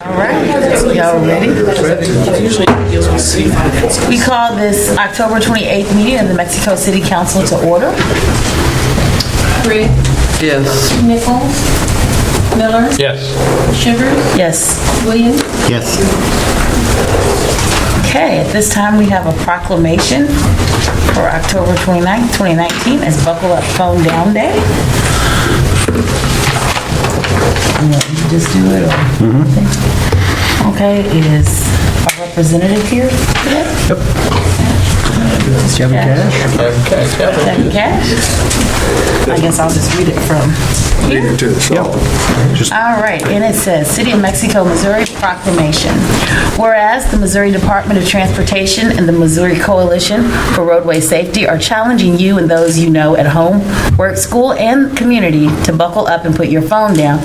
All right, y'all ready? We call this October 28th meeting of the Mexico City Council to order. Rick, Yes. Nichols, Miller, Yes. Shivers, Yes. Williams. Yes. Okay, at this time we have a proclamation for October 29th, 2019 as Buckle Up Phone Down Day. You want me to just do it? Or? Okay, is our representative here today? Chevy Cash? Debbie Cash? I guess I'll just read it from here. All right, and it says, City of Mexico, Missouri Proclamation. Whereas the Missouri Department of Transportation and the Missouri Coalition for Roadway Safety are challenging you and those you know at home, work, school, and community to buckle up and put your phone down.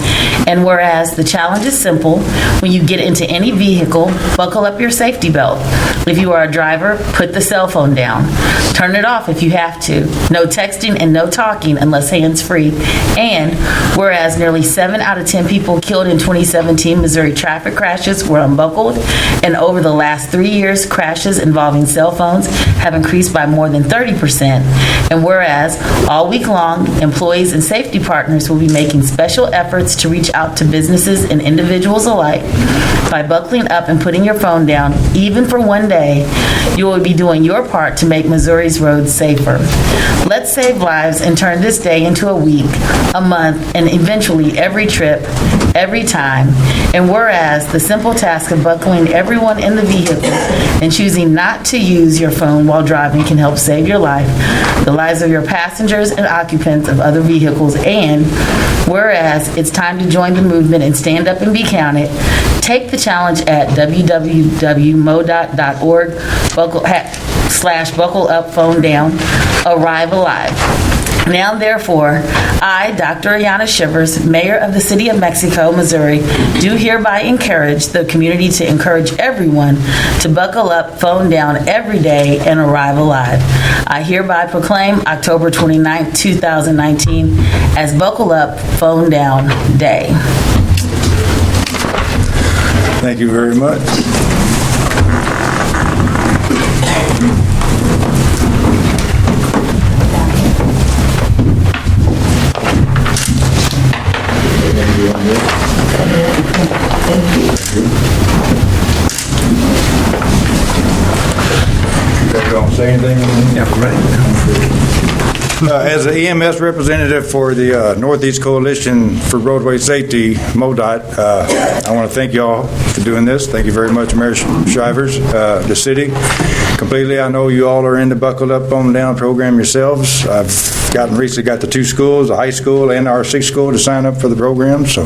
And whereas the challenge is simple, when you get into any vehicle, buckle up your safety belt. If you are a driver, put the cell phone down. Turn it off if you have to. No texting and no talking unless hands-free. And whereas nearly 7 out of 10 people killed in 2017 Missouri traffic crashes were unbuckled, and over the last 3 years, crashes involving cell phones have increased by more than 30%. And whereas all week long, employees and safety partners will be making special efforts to reach out to businesses and individuals alike. By buckling up and putting your phone down, even for one day, you will be doing your part to make Missouri's roads safer. Let's save lives and turn this day into a week, a month, and eventually every trip, every time. And whereas the simple task of buckling everyone in the vehicle and choosing not to use your phone while driving can help save your life, the lives of your passengers and occupants of other vehicles. And whereas it's time to join the movement and stand up and be counted, take the challenge at www.modot.org/buckle up phone down, arrive alive. Now, therefore, I, Dr. Ayanna Shivers, Mayor of the City of Mexico, Missouri, do hereby encourage the community to encourage everyone to buckle up, phone down every day, and arrive alive. I hereby proclaim October 29, 2019 as Buckle Up, Phone Down Day. Thank you very much. Don't say anything? Yeah, right. As the EMS representative for the Northeast Coalition for Roadway Safety, MoDOT, I want to thank you all for doing this. Thank you very much, Mayor Shivers, the city. Completely, I know you all are in the Buckle Up, Phone Down program yourselves. I've recently got the 2 schools, the high school and our 6th school, to sign up for the program, so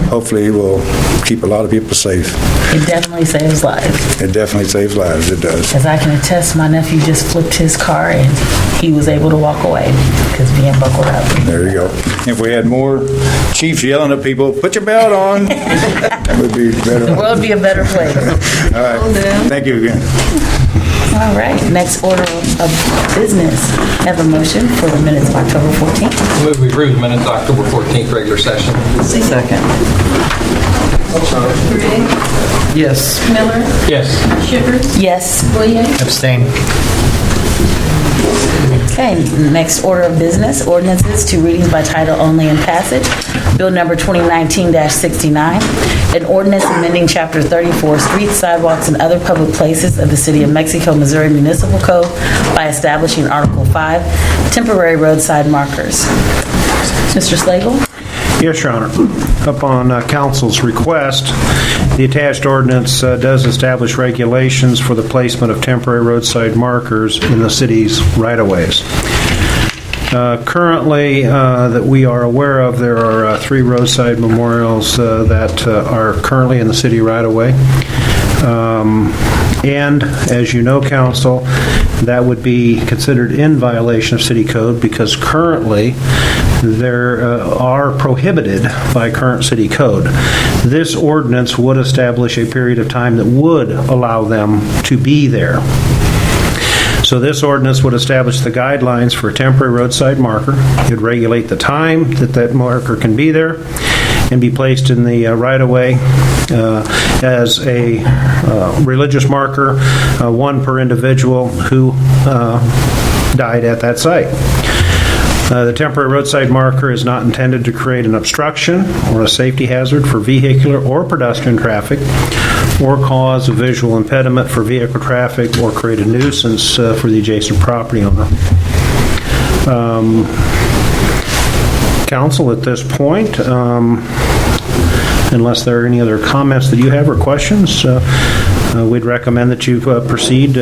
hopefully we'll keep a lot of people safe. It definitely saves lives. It definitely saves lives, it does. As I can attest, my nephew just flipped his car and he was able to walk away because being buckled up. There you go. If we had more chiefs yelling at people, put your belt on, that would be better. The world would be a better place. All right. Thank you again. All right, next order of business. Have a motion for the minutes of October 14th. Move we approve the minutes October 14th regular session. Second. Rick, Yes. Miller, Yes. Shivers, Yes. Williams. Abstain. Okay, next order of business, ordinances, 2 readings by title only and passage. Bill number 2019-69, an ordinance amending Chapter 34, Streets, Sidewalks, and Other Public Places of the City of Mexico, Missouri Municipal Code by establishing Article 5, temporary roadside markers. Mr. Slagle? Yes, Your Honor. Upon council's request, the attached ordinance does establish regulations for the placement of temporary roadside markers in the city's right-of-ways. Currently, that we are aware of, there are 3 roadside memorials that are currently in the city right-of-way. And, as you know, Council, that would be considered in violation of city code because currently there are prohibited by current city code. This ordinance would establish a period of time that would allow them to be there. So this ordinance would establish the guidelines for a temporary roadside marker. It would regulate the time that that marker can be there, and be placed in the right-of-way as a religious marker, one per individual who died at that site. The temporary roadside marker is not intended to create an obstruction or a safety hazard for vehicular or pedestrian traffic, or cause a visual impediment for vehicle traffic, or create a nuisance for the adjacent property owner. Council, at this point, unless there are any other comments that you have or questions, we'd recommend that you proceed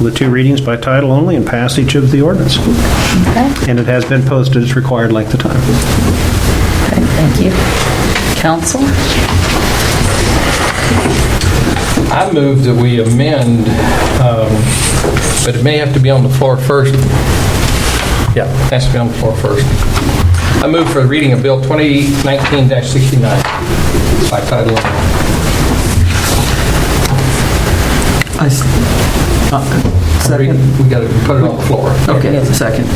with 2 readings by title only and passage of the ordinance. Okay. And it has been posted its required length of time. Okay, thank you. Council? I move that we amend, but it may have to be on the floor first. Yeah, it has to be on the floor first. I move for the reading of Bill 2019-69 by title only. Second. We got to put it on the floor. Okay, second.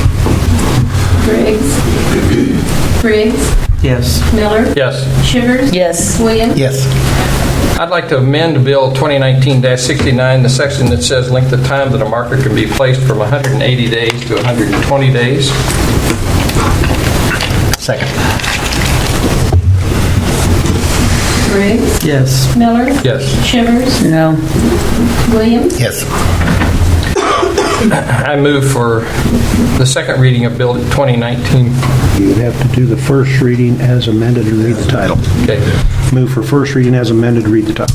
Briggs. Yes. Miller. Yes. Shivers. Yes. Williams. Yes. I'd like to amend Bill 2019-69, the section that says length of time that a marker can be placed from 180 days to 120 days. Second. Briggs. Yes. Miller. Yes. Shivers. No. Williams. Yes. I move for the second reading of Bill 2019. You would have to do the first reading as amended and read the title. Okay. Move for first reading as amended, read the title.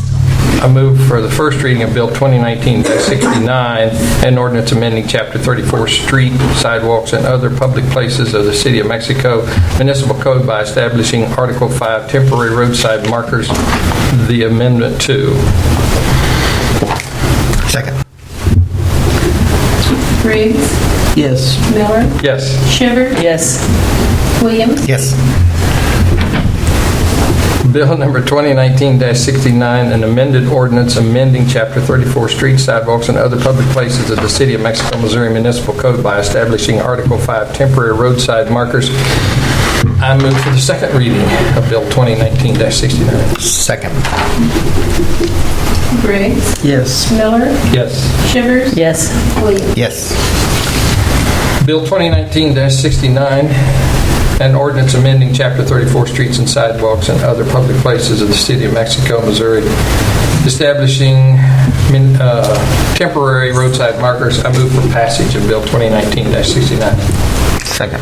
I move for the first reading of Bill 2019-69, an ordinance amending Chapter 34, Street, Sidewalks, and Other Public Places of the City of Mexico Municipal Code by establishing Article 5, temporary roadside markers, the amendment to. Second. Briggs. Yes. Miller. Yes. Shivers. Yes. Williams. Yes. Bill number 2019-69, an amended ordinance amending Chapter 34, Streets, Sidewalks, and Other Public Places of the City of Mexico, Missouri Municipal Code by establishing Article 5, temporary roadside markers. I move for the second reading of Bill 2019-69. Second. Briggs. Yes. Miller. Yes. Shivers. Yes. Williams. Yes. Bill 2019-69, an ordinance amending Chapter 34, Streets and Sidewalks and Other Public Places of the City of Mexico, Missouri, establishing temporary roadside markers. I move for passage of Bill 2019-69. Second.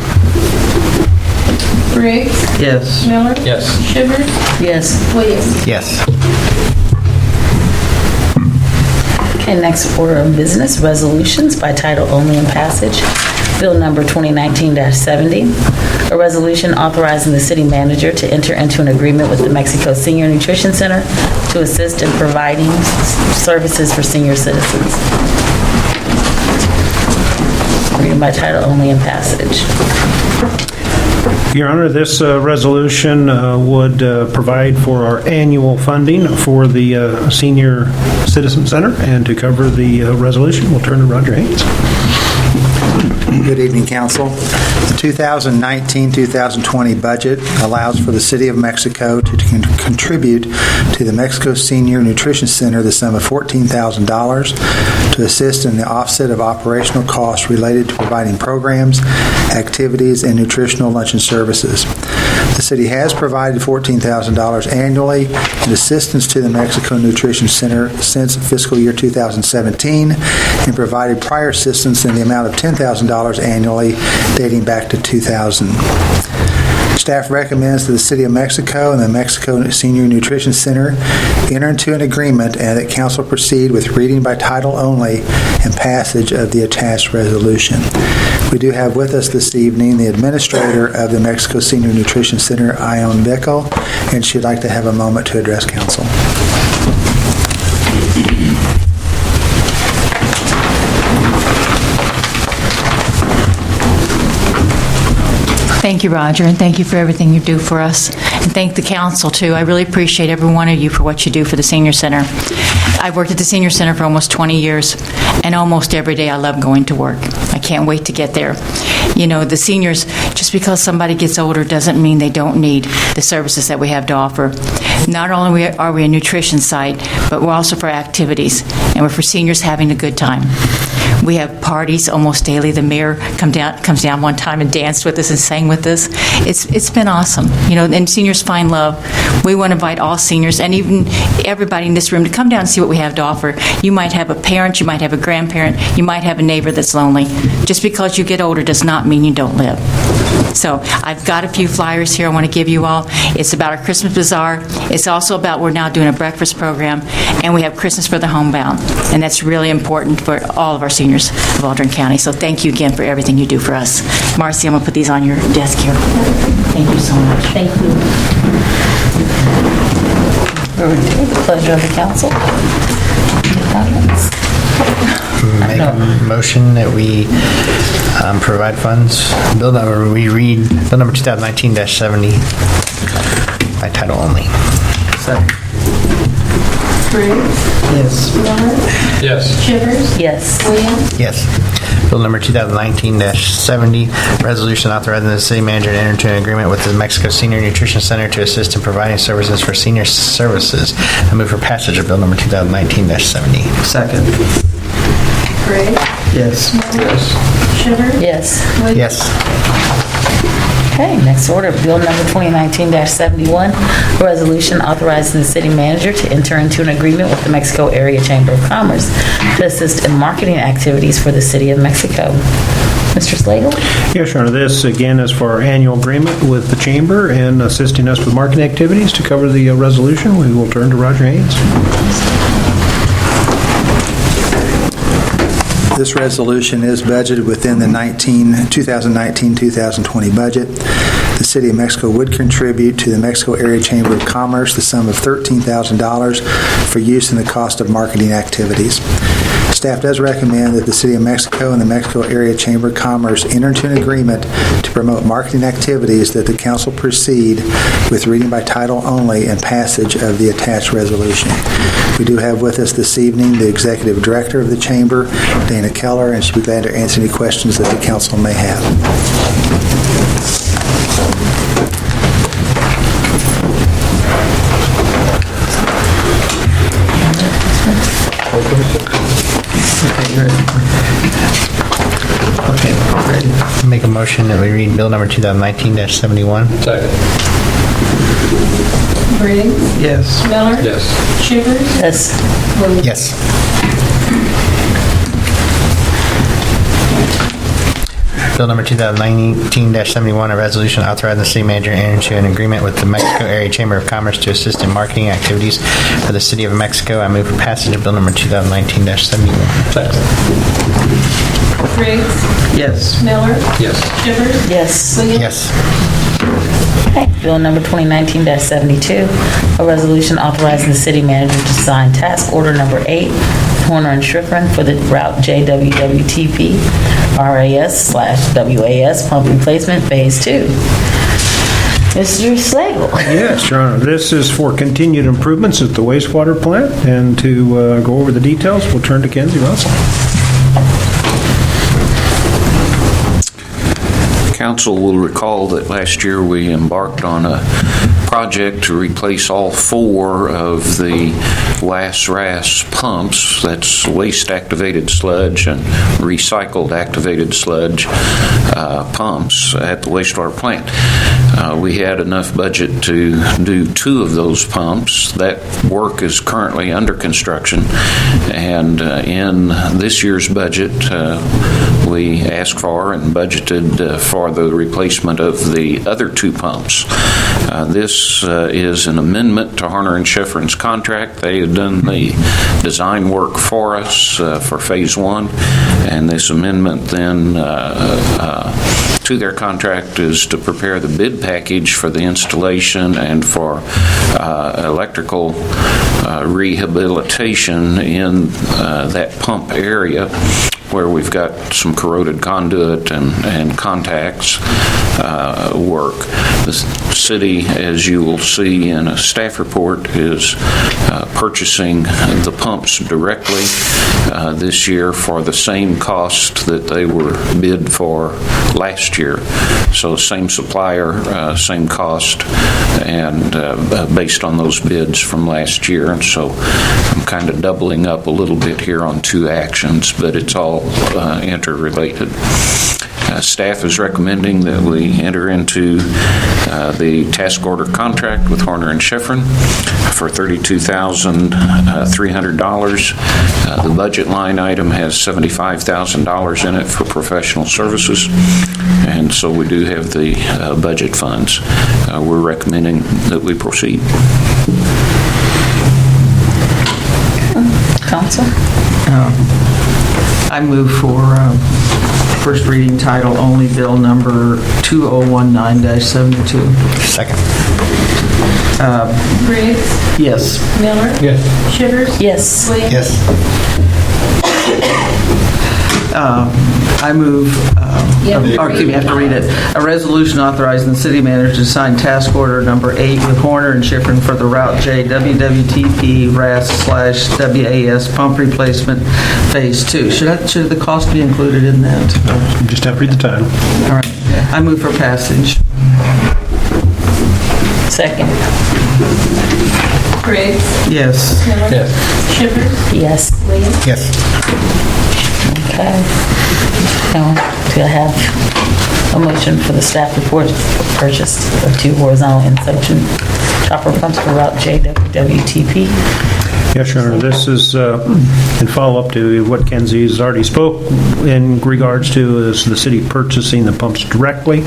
Briggs. Yes. Miller. Yes. Shivers. Yes. Williams. Yes. Okay, next order of business, resolutions by title only and passage. Bill number 2019-70, a resolution authorizing the city manager to enter into an agreement with the Mexico Senior Nutrition Center to assist in providing services for senior citizens. Reading by title only and passage. Your Honor, this resolution would provide for our annual funding for the Senior Citizen Center, and to cover the resolution, we'll turn to Roger Haynes. Good evening, Council. The 2019-2020 budget allows for the City of Mexico to contribute to the Mexico Senior Nutrition Center the sum of $14,000 to assist in the offset of operational costs related to providing programs, activities, and nutritional luncheon services. The City has provided $14,000 annually in assistance to the Mexico Nutrition Center since fiscal year 2017 and provided prior assistance in the amount of $10,000 annually dating back to 2000. Staff recommends that the City of Mexico and the Mexico Senior Nutrition Center enter into an agreement and that Council proceed with reading by title only and passage of the attached resolution. We do have with us this evening the administrator of the Mexico Senior Nutrition Center, Ione Bickel, and she'd like to have a moment to address Council. Thank you, Roger, and thank you for everything you do for us. And thank the council, too. I really appreciate every one of you for what you do for the Senior Center. I've worked at the Senior Center for almost 20 years, and almost every day I love going to work. I can't wait to get there. the seniors, just because somebody gets older doesn't mean they don't need the services that we have to offer. Not only are we a nutrition site, but we're also for activities, and we're for seniors having a good time. We have parties almost daily. The mayor comes down one time and danced with us and sang with us. It's been awesome, and seniors find love. We want to invite all seniors and even everybody in this room to come down and see what we have to offer. You might have a parent, you might have a grandparent, you might have a neighbor that's lonely. Just because you get older does not mean you don't live. So I've got a few flyers here I want to give you all. It's about our Christmas Bazaar. It's also about we're now doing a breakfast program, and we have Christmas for the homebound, and that's really important for all of our seniors of Aldrin County. So thank you again for everything you do for us. Marcy, I'm going to put these on your desk here. Thank you so much. Thank you. The pleasure of the council. Comments? Make a motion that we provide funds. We read bill number 2019-70 by title only. Second. Briggs. Yes. Miller. Yes. Shivers. Yes. Williams. Yes. Bill number 2019-70, resolution authorizing the city manager to enter into an agreement with the Mexico Senior Nutrition Center to assist in providing services for senior services. I move for passage of bill number 2019-70. Second. Briggs. Yes. Miller. Shivers. Yes. Williams. Yes. Okay, next order, Bill number 2019-71, a resolution authorizing the city manager to enter into an agreement with the Mexico Area Chamber of Commerce to assist in marketing activities for the city of Mexico. Mr. Slagle? Yes, Your Honor. This, again, is for our annual agreement with the Chamber and assisting us with marketing activities. To cover the resolution, we will turn to Roger Haynes. This resolution is budgeted within the 2019-2020 budget. The City of Mexico would contribute to the Mexico Area Chamber of Commerce the sum of $13,000 for use in the cost of marketing activities. Staff does recommend that the City of Mexico and the Mexico Area Chamber of Commerce enter into an agreement to promote marketing activities, that the council proceed with reading by title only and passage of the attached resolution. We do have with us this evening the Executive Director of the Chamber, Dana Keller, and she'll be glad to answer any questions that the council may have. Okay, ready. Make a motion that we read bill number 2019-71. Second. Briggs. Yes. Miller. Yes. Shivers. Yes. Williams. Yes. Bill number 2019-71, a resolution authorizing the city manager to enter into an agreement with the Mexico Area Chamber of Commerce to assist in marketing activities for the city of Mexico. I move for passage of bill number 2019-71. Second. Briggs. Yes. Miller. Yes. Shivers. Yes. Williams. Yes. Okay, Bill number 2019-72, a resolution authorizing the city manager to sign task order number 8, Horner and Schriffen for the route JWWTP RAS/WAS pump replacement phase 2. Mr. Slagle. Yes, Your Honor. This is for continued improvements at the wastewater plant, and to go over the details, we'll turn to Kenzie Russell. Council will recall that last year we embarked on a project to replace all 4 of the WAS-RAS pumps, that's waste activated sludge and recycled activated sludge pumps at the wastewater plant. We had enough budget to do 2 of those pumps. That work is currently under construction, and in this year's budget we asked for and budgeted for the replacement of the other 2 pumps. This is an amendment to Horner and Schriffen's contract. They had done the design work for us for phase 1, and this amendment then to their contract is to prepare the bid package for the installation and for electrical rehabilitation in that pump area where we've got some corroded conduit and contacts. work. The city, as you will see in a staff report, is purchasing the pumps directly this year for the same cost that they were bid for last year. So same supplier, same cost, and based on those bids from last year. And so I'm kind of doubling up a little bit here on two actions, but it's all interrelated. Staff is recommending that we enter into the task order contract with Horner and Schifrin for $32,300. The budget line item has $75,000 in it for professional services, and so we do have the budget funds. We're recommending that we proceed. Council? I move for first reading title only, bill number 2019-72. Second. Briggs, Yes. Miller, Yes. Shivers, Yes. Williams. Yes. I move, Yeah. or excuse me, I have to read it. A resolution authorizing the city manager to sign task order number 8 with Horner and Schifrin for the Route J WWTP RAS/WAS pump replacement phase 2. Should the cost be included in that? You just have to read the title. All right. I move for passage. Second. Briggs, Yes. Miller, Yes. Shivers, Yes. Williams. Yes. Okay. Now, do I have a motion for the staff report for purchase of 2 horizontal and suction chopper pumps for Route J WTP? Yes, Your Honor, this is in follow-up to what Kenzie's already spoke in regards to is the city purchasing the pumps directly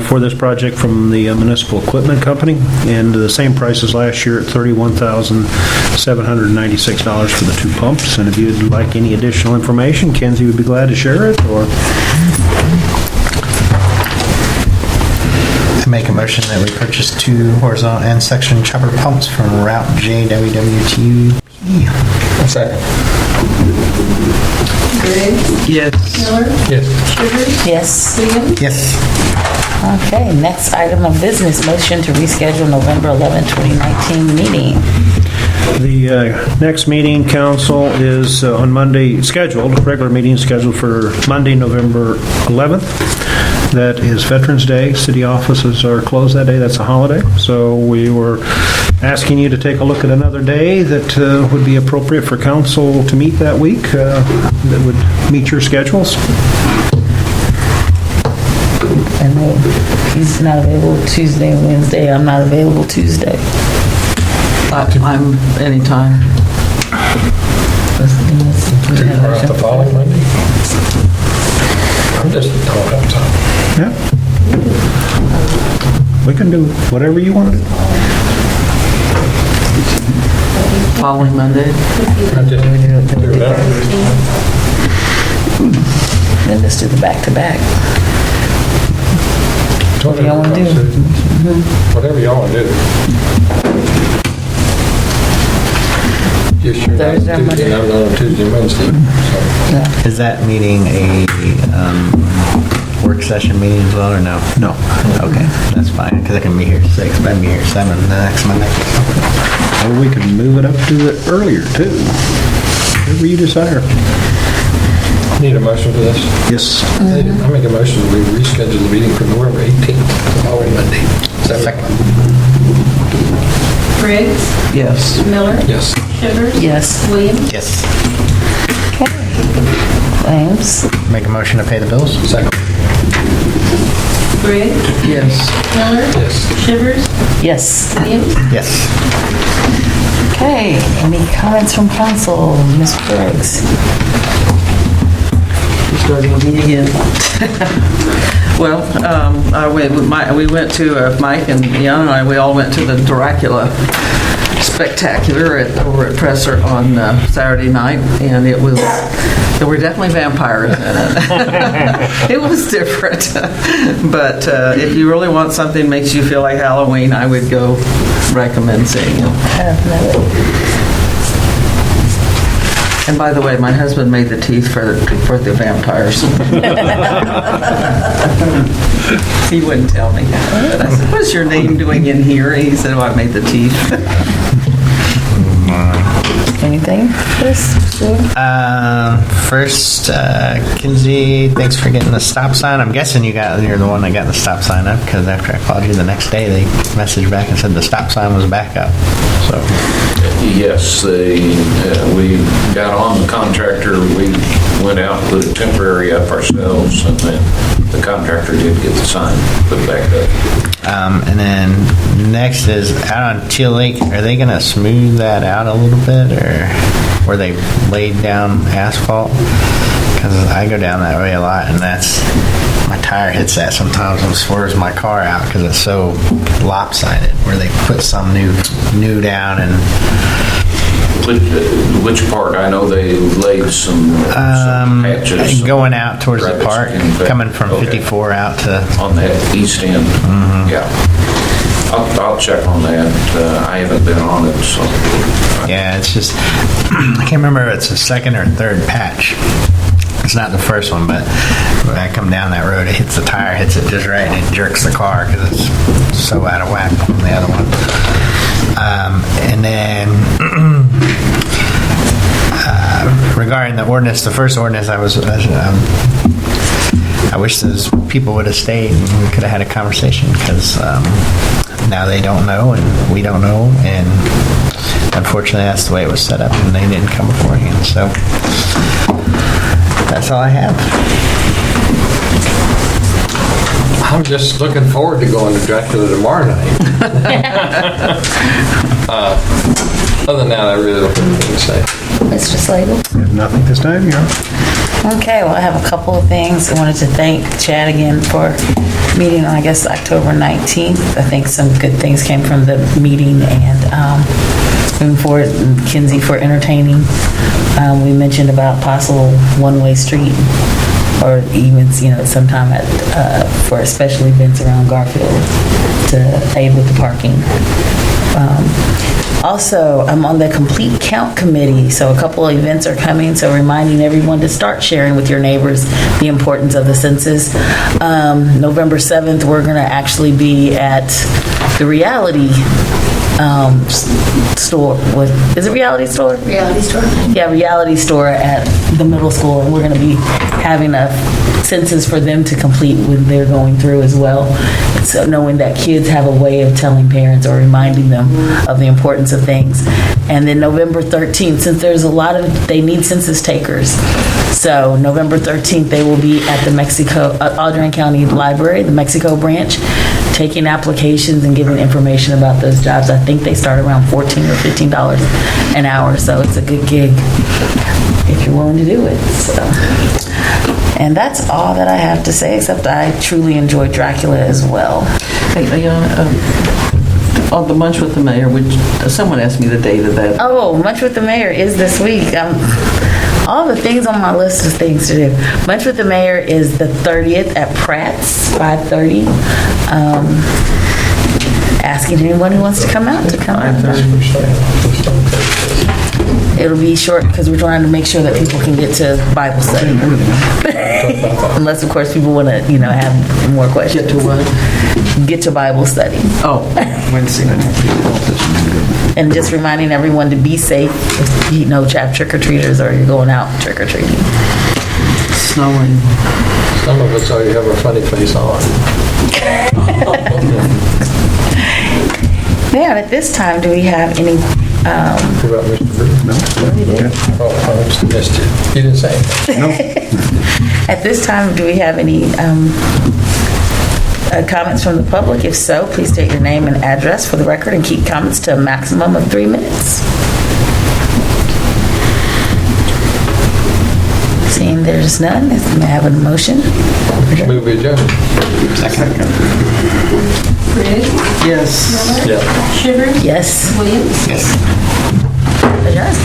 for this project from the municipal equipment company, and the same price as last year at $31,796 for the 2 pumps. And if you'd like any additional information, Kenzie would be glad to share it, or... I make a motion that we purchase 2 horizontal and section chopper pumps from Route J WWTP. Second. Briggs, Yes. Miller, Yes. Shivers, Yes. Williams. Yes. Okay, next item of business, motion to reschedule November 11, 2019 meeting. The next meeting, council, is on Monday, regular meeting scheduled for Monday, November 11th. That is Veterans Day. City offices are closed that day. That's a holiday. So we were asking you to take a look at another day that would be appropriate for council to meet that week, that would meet your schedules. And he's not available Tuesday and Wednesday. I'm not available Tuesday. I'm anytime. Or the following Monday? I'm just don't have time. Yeah. We can do whatever you want to do. Following Monday. I just do that. Then let's do the back-to-back. Whatever y'all wanna do? Whatever y'all want to do. Just sure not Thursday or Tuesday, and I'm not on Tuesday and Wednesday. So. Is that meeting a work session meeting as well, or no? No. Okay, that's fine, because I can be here 6, but I'll be here 7 the next Monday. Or we can move it up to earlier, too. Whatever you desire. Need a motion for this? Yes. I make a motion that we reschedule the meeting for November 18th, the following Monday. Second. Briggs, Yes. Miller, Yes. Shivers, Yes. Williams. Yes. Claims? Make a motion to pay the bills? Second. Briggs, Yes. Miller, Yes. Shivers, Yes. Williams. Yes. Okay, any comments from council? Ms. Briggs? Starting with me again. Well, we went to, Mike and Jan and I, we all went to the Dracula Spectacular over at Presser on Saturday night, and there were definitely vampires in it. It was different. But if you really want something that makes you feel like Halloween, I would go recommend seeing it. And by the way, my husband made the teeth for the vampires. He wouldn't tell me. But I said, "What's your name doing in here?" And he said, "Oh, I made the teeth." Anything, Chris? First, Kinsey, thanks for getting the stop sign. I'm guessing you're the one that got the stop sign up, because after I called you the next day, they messaged back and said the stop sign was back up. So, Yes, we got on the contractor, we went out and put a temporary up ourselves, and then the contractor did get the sign put back up. and then next is out on Teal Lake. Are they going to smooth that out a little bit, or where they laid down asphalt? Because I go down that way a lot, and my tire hits that sometimes and swerves my car out because it's so lopsided. Where they put some new down and. Which part? I know they laid some patches. Going out towards the park, coming from 54 out to... On that east end. Mm-hmm. Yeah. I'll check on that. I haven't been on it, so... Yeah, it's just... I can't remember if it's the second or third patch. It's not the first one, but when I come down that road, it hits the tire, hits it just right, and it jerks the car because it's so out of whack from the other one. And then regarding the ordinance, the first ordinance, I wish those people would have stayed and we could have had a conversation, because now they don't know and we don't know, and unfortunately that's the way it was set up, and they didn't come beforehand. So that's all I have. I'm just looking forward to going to Dracula tomorrow night. Other than that, I really don't have anything to say. Mr. Slagle? We have nothing this time, Your Honor. Okay, well, I have a couple of things. I wanted to thank Chad again for meeting on, I guess, October 19th. I think some good things came from the meeting, and moving forward, Kinsey for entertaining. We mentioned about possible one-way street, or even, sometime for special events around Garfield to aid with the parking. Also, I'm on the Complete Count Committee, so a couple of events are coming, so reminding everyone to start sharing with your neighbors the importance of the census. November 7th, we're going to actually be at the Reality store. Is it Reality Store? Reality store. Yeah, Reality Store at the middle school. And we're going to be having a census for them to complete when they're going through as well. So knowing that kids have a way of telling parents or reminding them of the importance of things. And then November 13th, since there's they need census takers. So November 13th, they will be at the Audrain County Library, the Mexico branch, taking applications and giving information about those jobs. I think they start around $14 or $15 an hour, so it's a good gig if you're willing to do it. So. And that's all that I have to say, except I truly enjoyed Dracula as well. Hey, on the Munch with the Mayor, which someone asked me the date of that. Oh, Munch with the Mayor is this week. All the things on my list of things to do. Munch with the Mayor is the 30th at Pratt's, 5:30. Asking anyone who wants to come out to come out. It'll be short because we're trying to make sure that people can get to Bible study. Unless, of course, people want to, have more questions. Get to what? Get to Bible study. Oh, Wednesday night. And just reminding everyone to be safe if you have trick-or-treaters or you're going out trick-or-treating. Snowing. Some of us already have a funny face on. Now, at this time, do we have any... What about Mr. Bruce? No. I just missed you. You didn't say anything. No. At this time, do we have any comments from the public? If so, please state your name and address for the record and keep comments to a maximum of 3 minutes. Seeing there's none, may I have a motion? Move adjourned. Second. Briggs? Yes. Miller? Yeah. Shivers? Yes. Williams? Yes. Adjourn.